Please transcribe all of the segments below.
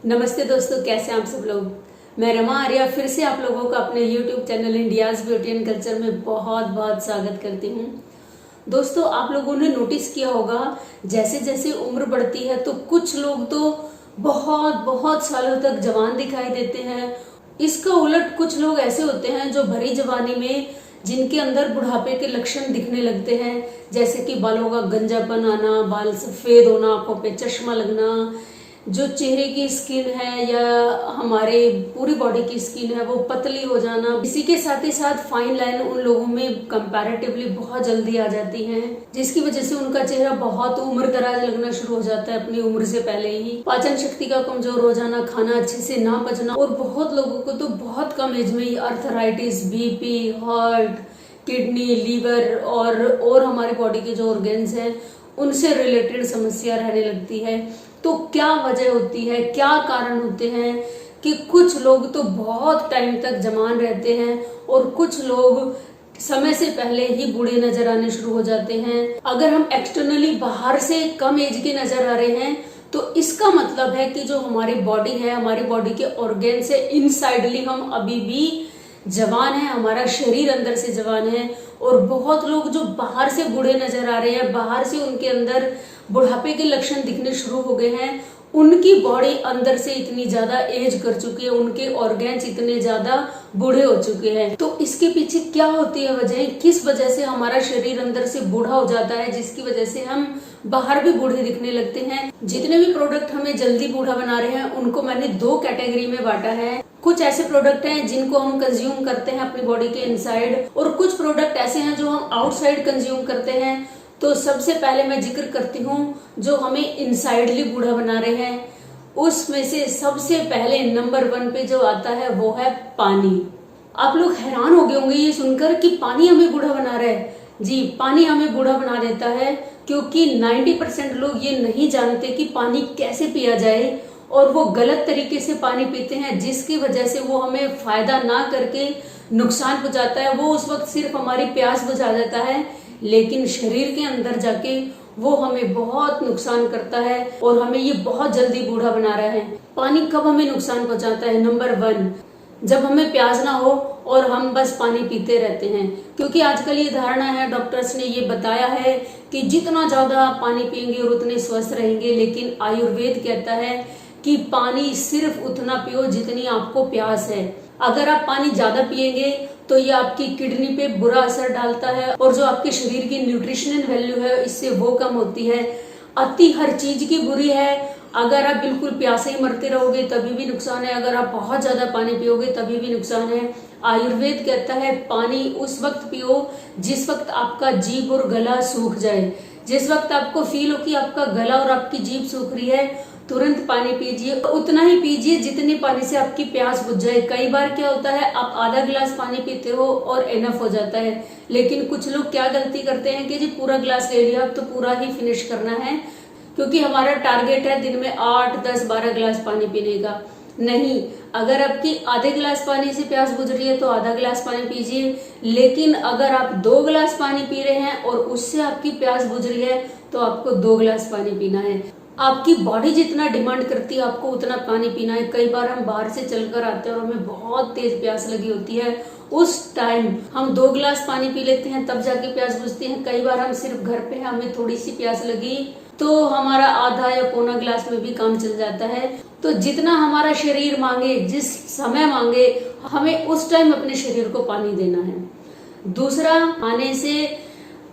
नमस्ते दोस्तों, कैसे हैं आप सब लोग। मैं रमा आर्या फिर से आप लोगों का अपने YouTube channel India's beauty and culture में बहुत बहुत स्वागत करती हूँ। दोस्तों, आप लोगों ने नोटिस किया होगा जैसे जैसे उम्र बढ़ती है तो कुछ लोग तो बहुत बहुत सालों तक जवान दिखाई देते हैं। इसका उलट कुछ लोग ऐसे होते हैं जो भरी जवानी में जिनके अंदर बुढ़ापे के लक्षण दिखने लगते हैं, जैसे कि बालों का गंजापन आना, बाल सफेद होना, आंखों पे चश्मा लगना, जो चेहरे की स्किन है या हमारे पूरी बॉडी की स्किन है वो पतली हो जाना। इसी के साथ ही साथ फाइन लाइन उन लोगों में कंपैरेटिवली बहुत जल्दी आ जाती है, जिसकी वजह से उनका चेहरा बहुत उम्र दराज लगना शुरू हो जाता है अपनी उम्र से पहले ही। पाचन शक्ति का कमजोर हो जाना, खाना अच्छे से ना पचना, और बहुत लोगों को तो बहुत कम एज में ही arthritis, BP, heart, kidney, liver और हमारी बॉडी के जो ऑर्गन्स हैं उनसे रिलेटेड समस्या रहने लगती है। तो क्या वजह होती है, क्या कारण होते हैं कि कुछ लोग तो बहुत टाइम तक जवान रहते हैं और कुछ लोग समय से पहले ही बूढ़े नजर आने शुरू हो जाते हैं। अगर हम एक्सटर्नली बाहर से कम एज के नजर आ रहे हैं तो इसका मतलब है कि जो हमारी बॉडी है, हमारी बॉडी के ऑर्गन से इनसाइडली हम अभी भी जवान है, हमारा शरीर अंदर से जवान है। और बहुत लोग जो बाहर से बूढ़े नजर आ रहे हैं, बाहर से उनके अंदर बुढ़ापे के लक्षण दिखने शुरू हो गए हैं, उनकी बॉडी अंदर से इतनी ज्यादा एज कर चुकी है, उनके ऑर्गन्स इतने ज्यादा बूढ़े हो चुके हैं। तो इसके पीछे क्या होती है वजह, किस वजह से हमारा शरीर अंदर से बूढ़ा हो जाता है, जिसकी वजह से हम बाहर भी बूढ़े दिखने लगते हैं। जितने भी प्रोडक्ट हमें जल्दी बूढ़ा बना रहे हैं उनको मैंने दो कैटेगरी में बांटा है। कुछ ऐसे प्रोडक्ट हैं जिनको हम कंज्यूम करते हैं अपनी बॉडी के इनसाइड, और कुछ प्रोडक्ट ऐसे हैं जो हम आउटसाइड कंज्यूम करते हैं। तो सबसे पहले मैं जिक्र करती हूँ जो हमें इनसाइडली बूढ़ा बना रहे हैं। उसमें से सबसे पहले नंबर 1 पे जो आता है वो है पानी। आप लोग हैरान हो गए होंगे ये सुनकर कि पानी हमें बूढ़ा बना रहा है। जी, पानी हमें बूढ़ा बना देता है, क्योंकि 90% लोग ये नहीं जानते कि पानी कैसे पिया जाए, और वो गलत तरीके से पानी पीते हैं, जिसकी वजह से वो हमें फायदा ना करके नुकसान पहुंचाता है। वो उस वक्त सिर्फ हमारी प्यास बुझा देता है, लेकिन शरीर के अंदर जाके वो हमें बहुत नुकसान करता है और हमें ये बहुत जल्दी बूढ़ा बना रहा है। पानी कब हमें नुकसान पहुंचाता है? नंबर 1, जब हमें प्यास ना हो और हम बस पानी पीते रहते हैं। क्योंकि आजकल ये धारणा है, डॉक्टर्स ने ये बताया है कि जितना ज्यादा आप पानी पिएंगे और उतने स्वस्थ रहेंगे, लेकिन आयुर्वेद कहता है कि पानी सिर्फ उतना पियो जितनी आपको प्यास है। अगर आप पानी ज्यादा पिएंगे तो ये आपकी किडनी पे बुरा असर डालता है, और जो आपके शरीर की न्यूट्रिशनल वैल्यू है इससे वो कम होती है। अति हर चीज की बुरी है। अगर आप बिल्कुल प्यासे ही मरते रहोगे तभी भी नुकसान है, अगर आप बहुत ज्यादा पानी पियोगे तभी भी नुकसान है। आयुर्वेद कहता है पानी उस वक्त पियो जिस वक्त आपका जीभ और गला सूख जाए। जिस वक्त आपको फील हो कि आपका गला और आपकी जीभ सूख रही है, तुरंत पानी पीजिए। उतना ही पीजिए जितने पानी से आपकी प्यास बुझ जाए। कई बार क्या होता है, आप आधा गिलास पानी पीते हो और एनफ हो जाता है, लेकिन कुछ लोग क्या गलती करते हैं कि जी पूरा गिलास ले लिया, अब तो पूरा ही फिनिश करना है, क्योंकि हमारा टारगेट है दिन में 8, 10, 12 गिलास पानी पीने का। नहीं, अगर आपकी आधे गिलास पानी से प्यास बुझ रही है तो आधा गिलास पानी पीजिए, लेकिन अगर आप 2 गिलास पानी पी रहे हैं और उससे आपकी प्यास बुझ रही है तो आपको 2 गिलास पानी पीना है। आपकी बॉडी जितना डिमांड करती है आपको उतना पानी पीना है। कई बार हम बाहर से चलकर आते हैं और हमें बहुत तेज प्यास लगी होती है, उस टाइम हम 2 गिलास पानी पी लेते हैं, तब जाके प्यास बुझती है। कई बार हम सिर्फ घर पे हैं, हमें थोड़ी सी प्यास लगी तो हमारा आधा या पौना गिलास में भी काम चल जाता है। तो जितना हमारा शरीर मांगे, जिस समय मांगे, हमें उस टाइम अपने शरीर को पानी देना है। दूसरा, खाने से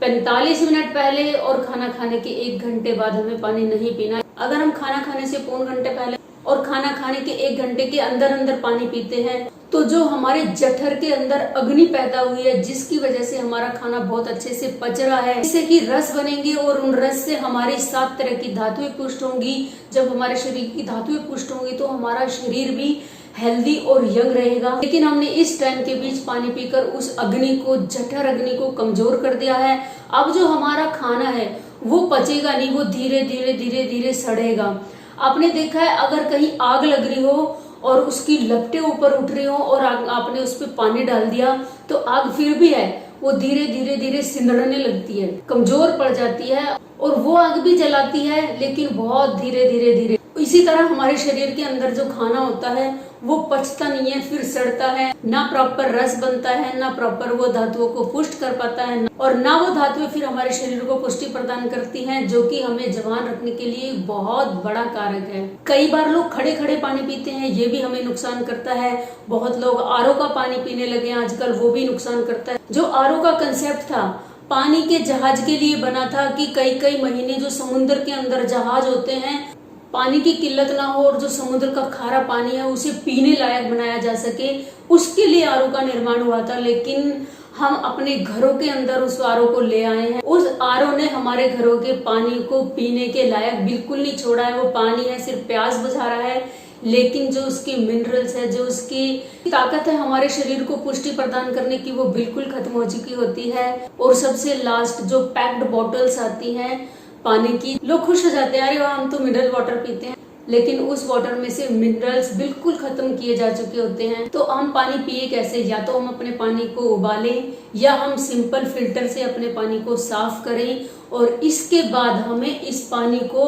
45 मिनट पहले और खाना खाने के 1 घंटे बाद हमें पानी नहीं पीना। अगर हम खाना खाने से पौन घंटे पहले और खाना खाने के 1 घंटे के अंदर अंदर पानी पीते हैं तो जो हमारे जठर के अंदर अग्नि पैदा हुई है, जिसकी वजह से हमारा खाना बहुत अच्छे से पच रहा है, जिससे कि रस बनेंगे और उन रस से हमारी 7 तरह की धातुएं पुष्ट होंगी। जब हमारे शरीर की धातुएं पुष्ट होंगी तो हमारा शरीर भी हेल्दी और यंग रहेगा। लेकिन हमने इस टाइम के बीच पानी पीकर उस अग्नि को, जठर अग्नि को कमजोर कर दिया है। अब जो हमारा खाना है वो पचेगा नहीं, वो धीरे धीरे धीरे धीरे सड़ेगा। आपने देखा है, अगर कहीं आग लग रही हो और उसकी लपटें ऊपर उठ रही हो और आपने उस पर पानी डाल दिया तो आग फिर भी है, वो धीरे धीरे धीरे सिंदड़ने लगती है, कमजोर पड़ जाती है, और वो आग भी जलाती है लेकिन बहुत धीरे धीरे धीरे। इसी तरह हमारे शरीर के अंदर जो खाना होता है वो पचता नहीं है, फिर सड़ता है, ना प्रॉपर रस बनता है, ना प्रॉपर वो धातुओं को पुष्ट कर पाता है, और ना वो धातुएं फिर हमारे शरीर को पुष्टि प्रदान करती हैं, जो कि हमें जवान रखने के लिए बहुत बड़ा कारक है। कई बार लोग खड़े खड़े पानी पीते हैं, ये भी हमें नुकसान करता है। बहुत लोग आरओ का पानी पीने लगे हैं आजकल, वो भी नुकसान करता है। जो आरओ का कंसेप्ट था पानी के जहाज के लिए बना था कि कई कई महीने जो समुद्र के अंदर जहाज होते हैं, पानी की किल्लत ना हो और जो समुद्र का खारा पानी है उसे पीने लायक बनाया जा सके, उसके लिए आरओ का निर्माण हुआ था। लेकिन हम अपने घरों के अंदर उस आरओ को ले आए हैं। उस आरओ ने हमारे घरों के पानी को पीने के लायक बिल्कुल नहीं छोड़ा है। वो पानी है सिर्फ प्यास बुझा रहा है, लेकिन जो उसकी मिनरल्स है, जो उसकी ताकत है हमारे शरीर को पुष्टि प्रदान करने की, वो बिल्कुल खत्म हो चुकी होती है। और सबसे लास्ट जो पैक्ड बॉटल्स आती हैं पानी की, लोग खुश हो जाते हैं, अरे वाह हम तो मिनरल वाटर पीते हैं, लेकिन उस वाटर में से मिनरल्स बिल्कुल खत्म किए जा चुके होते हैं। तो हम पानी पिए कैसे? या तो हम अपने पानी को उबालें, या हम सिंपल फिल्टर से अपने पानी को साफ करें, और इसके बाद हमें इस पानी को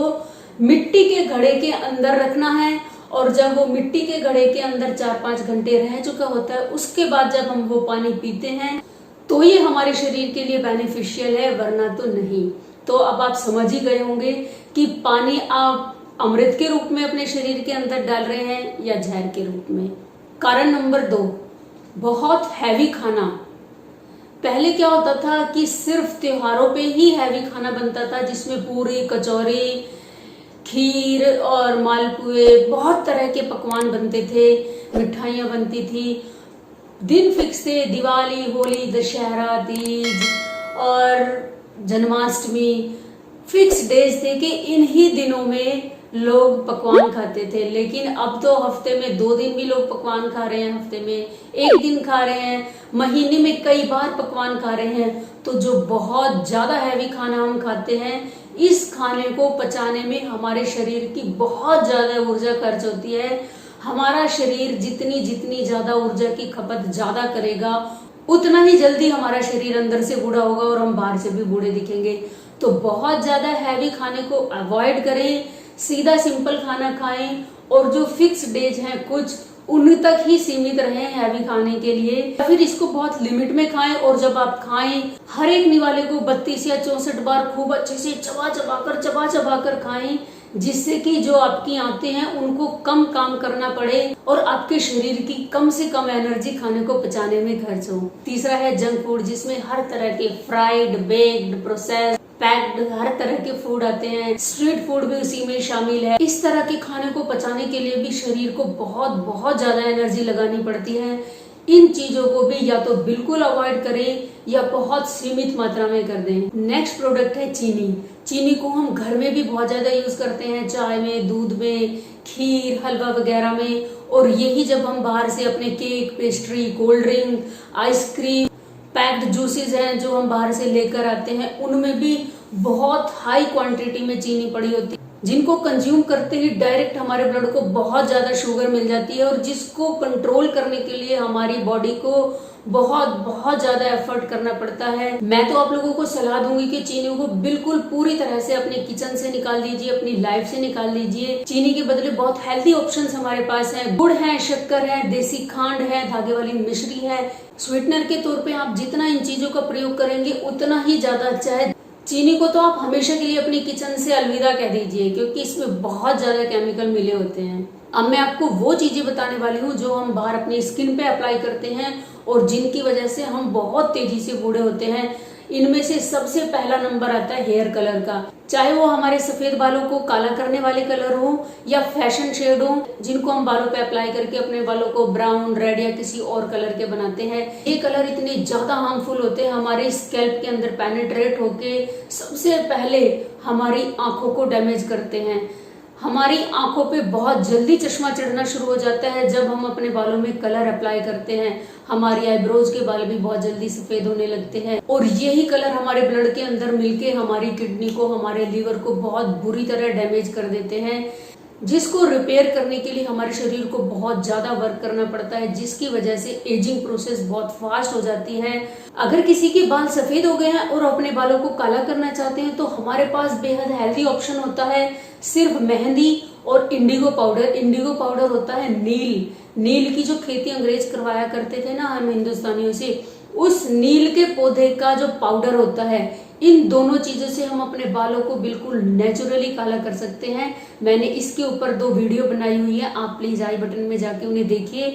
मिट्टी के घड़े के अंदर रखना है। और जब वो मिट्टी के घड़े के अंदर 4-5 घंटे रह चुका होता है, उसके बाद जब हम वो पानी पीते हैं तो ये हमारे शरीर के लिए बेनिफिशियल है, वरना तो नहीं। तो अब आप समझ ही गए होंगे कि पानी आप अमृत के रूप में अपने शरीर के अंदर डाल रहे हैं या जहर के रूप में। कारण नंबर 2, बहुत हैवी खाना। पहले क्या होता था कि सिर्फ त्योहारों पे ही हैवी खाना बनता था, जिसमें पूरी, कचौरी, खीर और मालपुए, बहुत तरह के पकवान बनते थे, मिठाइयाँ बनती थी। दिन फिक्स थे, दिवाली, होली, दशहरा, तीज और जन्माष्टमी, फिक्स डेज थे कि इन्हीं दिनों में लोग पकवान खाते थे। लेकिन अब तो हफ्ते में 2 दिन भी लोग पकवान खा रहे हैं, हफ्ते में 1 दिन खा रहे हैं, महीने में कई बार पकवान खा रहे हैं। तो जो बहुत ज्यादा हैवी खाना हम खाते हैं, इस खाने को पचाने में हमारे शरीर की बहुत ज्यादा ऊर्जा खर्च होती है। हमारा शरीर जितनी ज्यादा ऊर्जा की खपत ज्यादा करेगा, उतना ही जल्दी हमारा शरीर अंदर से बूढ़ा होगा और हम बाहर से भी बूढ़े दिखेंगे। तो बहुत ज्यादा हैवी खाने को अवॉइड करें, सीधा सिंपल खाना खाएं, और जो फिक्स डेज हैं कुछ, उन तक ही सीमित रहें हैवी खाने के लिए, या फिर इसको बहुत लिमिट में खाएं। और जब आप खाएं, हर एक निवाले को 32 या 64 बार खूब अच्छे से चबा चबा कर खाएं, जिससे कि जो आपकी आंतें हैं उनको कम काम करना पड़े और आपके शरीर की कम से कम एनर्जी खाने को पचाने में खर्च हो। तीसरा है जंक फूड, जिसमें हर तरह के फ्राइड, बेक्ड, प्रोसेस्ड, पैक्ड हर तरह के फूड आते हैं। स्ट्रीट फूड भी उसी में शामिल है। इस तरह के खाने को पचाने के लिए भी शरीर को बहुत ज्यादा एनर्जी लगानी पड़ती है। इन चीजों को भी या तो बिल्कुल अवॉइड करें या बहुत सीमित मात्रा में कर दें। नेक्स्ट प्रोडक्ट है चीनी। चीनी को हम घर में भी बहुत ज्यादा यूज करते हैं, चाय में, दूध में, खीर, हलवा वगैरह में। और यही जब हम बाहर से अपने cake, pastry, cold drink, ice cream, packed juices हैं जो हम बाहर से लेकर आते हैं, उनमें भी बहुत हाई क्वांटिटी में चीनी पड़ी होती है, जिनको कंज्यूम करते ही डायरेक्ट हमारे ब्लड को बहुत ज्यादा शुगर मिल जाती है, और जिसको कंट्रोल करने के लिए हमारी बॉडी को बहुत ज्यादा एफर्ट करना पड़ता है। मैं तो आप लोगों को सलाह दूंगी कि चीनी को बिल्कुल पूरी तरह से अपने किचन से निकाल दीजिए, अपनी लाइफ से निकाल दीजिए। चीनी के बदले बहुत हेल्थी ऑप्शंस हमारे पास हैं। गुड़ है, शक्कर है, देसी खांड है, धागे वाली मिश्री है। स्वीटनर के तौर पे आप जितना इन चीजों का प्रयोग करेंगे उतना ही ज्यादा अच्छा है। चीनी को तो आप हमेशा के लिए अपनी किचन से अलविदा कह दीजिए, क्योंकि इसमें बहुत ज्यादा केमिकल मिले होते हैं। अब मैं आपको वो चीजें बताने वाली हूँ जो हम बाहर अपनी स्किन पे अप्लाई करते हैं और जिनकी वजह से हम बहुत तेजी से बूढ़े होते हैं। इनमें से सबसे पहला नंबर आता है हेयर कलर का। चाहे वो हमारे सफेद बालों को काला करने वाले कलर हो या फैशन शेड हो, जिनको हम बालों पे अप्लाई करके अपने बालों को ब्राउन, रेड या किसी और कलर के बनाते हैं। ये कलर इतने ज्यादा हार्मफुल होते हैं, हमारे स्कैल्प के अंदर पेनिट्रेट होके सबसे पहले हमारी आंखों को डैमेज करते हैं। हमारी आंखों पे बहुत जल्दी चश्मा चढ़ना शुरू हो जाता है जब हम अपने बालों में कलर अप्लाई करते हैं। हमारी आईब्रोज के बाल भी बहुत जल्दी सफेद होने लगते हैं, और यही कलर हमारे ब्लड के अंदर मिलके हमारी किडनी को, हमारे लीवर को बहुत बुरी तरह डैमेज कर देते हैं, जिसको रिपेयर करने के लिए हमारे शरीर को बहुत ज्यादा वर्क करना पड़ता है, जिसकी वजह से एजिंग प्रोसेस बहुत फास्ट हो जाती है। अगर किसी के बाल सफेद हो गए हैं और अपने बालों को काला करना चाहते हैं तो हमारे पास बेहद हेल्दी ऑप्शन होता है, सिर्फ मेहंदी और इंडिगो पाउडर होता है नील की जो खेती अंग्रेज करवाया करते थे ना हम हिंदुस्तानियों से, उस नील के पौधे का जो पाउडर होता है, इन दोनों चीजों से हम अपने बालों को बिल्कुल नेचुरली काला कर सकते हैं। मैंने इसके ऊपर 2 वीडियो बनाई हुई है, आप प्लीज आई बटन में जाके उन्हें देखिए,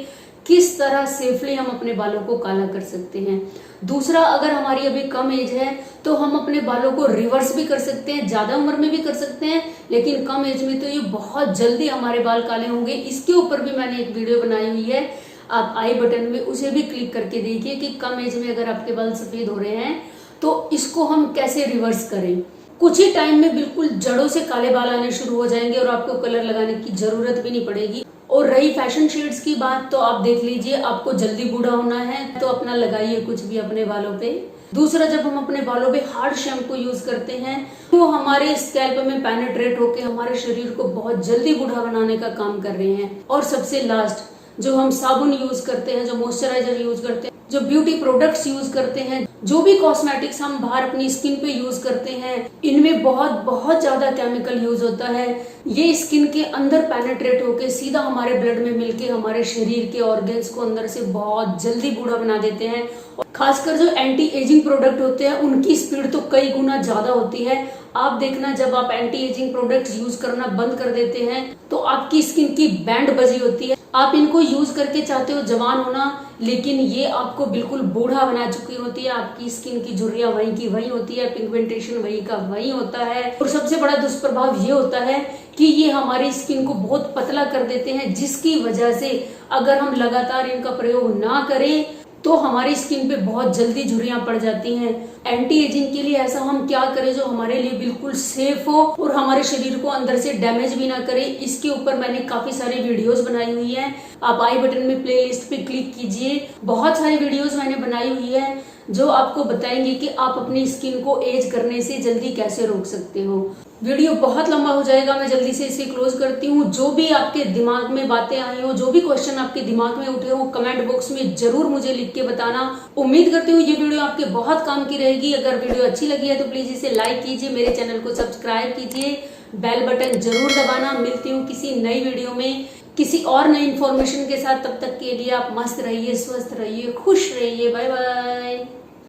किस तरह सेफली हम अपने बालों को काला कर सकते हैं। दूसरा, अगर हमारी अभी कम एज है तो हम अपने बालों को रिवर्स भी कर सकते हैं, ज्यादा उम्र में भी कर सकते हैं, लेकिन कम एज में तो ये बहुत जल्दी हमारे बाल काले होंगे। इसके ऊपर भी मैंने एक वीडियो बनाई हुई है, आप आई बटन में उसे भी क्लिक करके देखिए कि कम एज में अगर आपके बाल सफेद हो रहे हैं तो इसको हम कैसे रिवर्स करें। कुछ ही टाइम में बिल्कुल जड़ों से काले बाल आने शुरू हो जाएंगे और आपको कलर लगाने की जरूरत भी नहीं पड़ेगी। और रही फैशन शेड्स की बात, तो आप देख लीजिए, आपको जल्दी बूढ़ा होना है तो अपना लगाइए कुछ भी अपने बालों पे। दूसरा, जब हम अपने बालों पे हार्ड शैम्पू यूज करते हैं तो हमारे स्कैल्प में पेनिट्रेट होकर हमारे शरीर को बहुत जल्दी बूढ़ा बनाने का काम कर रहे हैं। और सबसे लास्ट, जो हम साबुन यूज करते हैं, जो मॉइस्चराइजर यूज करते हैं, जो ब्यूटी प्रोडक्ट्स यूज करते हैं, जो भी कॉस्मेटिक्स हम बाहर अपनी स्किन पे यूज करते हैं, इनमें बहुत ज्यादा केमिकल यूज होता है। ये स्किन के अंदर पेनिट्रेट होके सीधा हमारे ब्लड में मिलके हमारे शरीर के ऑर्गन्स को अंदर से बहुत जल्दी बूढ़ा बना देते हैं। खासकर जो एंटी एजिंग प्रोडक्ट होते हैं उनकी स्पीड तो कई गुना ज्यादा होती है। आप देखना, जब आप एंटी एजिंग प्रोडक्ट्स यूज करना बंद कर देते हैं तो आपकी स्किन की बैंड बजी होती है। आप इनको यूज करके चाहते हो जवान होना, लेकिन ये आपको बिल्कुल बूढ़ा बना चुकी होती है। आपकी स्किन की झुर्रियां वहीं की वहीं होती है, पिगमेंटेशन वहीं का वहीं होता है। और सबसे बड़ा दुष्प्रभाव ये होता है कि ये हमारी स्किन को बहुत पतला कर देते हैं, जिसकी वजह से अगर हम लगातार इनका प्रयोग ना करें तो हमारी स्किन पे बहुत जल्दी झुर्रियां पड़ जाती हैं। एंटी एजिंग के लिए ऐसा हम क्या करें जो हमारे लिए बिल्कुल सेफ हो और हमारे शरीर को अंदर से डैमेज भी ना करे। इसके ऊपर मैंने काफी सारी वीडियोस बनाई हुई हैं, आप आई बटन में प्लेलिस्ट पे क्लिक कीजिए। बहुत सारी वीडियोस मैंने बनाई हुई है जो आपको बताएंगे कि आप अपनी स्किन को एज करने से जल्दी कैसे रोक सकते हो। वीडियो बहुत लंबा हो जाएगा, मैं जल्दी से इसे क्लोज करती हूँ। जो भी आपके दिमाग में बातें आई हो, जो भी क्वेश्चन आपके दिमाग में उठे हो, कमेंट बॉक्स में जरूर मुझे लिख के बताना। उम्मीद करती हूँ ये वीडियो आपके बहुत काम की रहेगी। अगर वीडियो अच्छी लगी है तो प्लीज इसे लाइक कीजिए, मेरे चैनल को सब्सक्राइब कीजिए, बेल बटन जरूर दबाना। मिलती हूँ किसी नई वीडियो में किसी और नई इन्फॉर्मेशन के साथ। तब तक के लिए आप मस्त रहिए, स्वस्थ रहिए, खुश रहिए। Bye bye.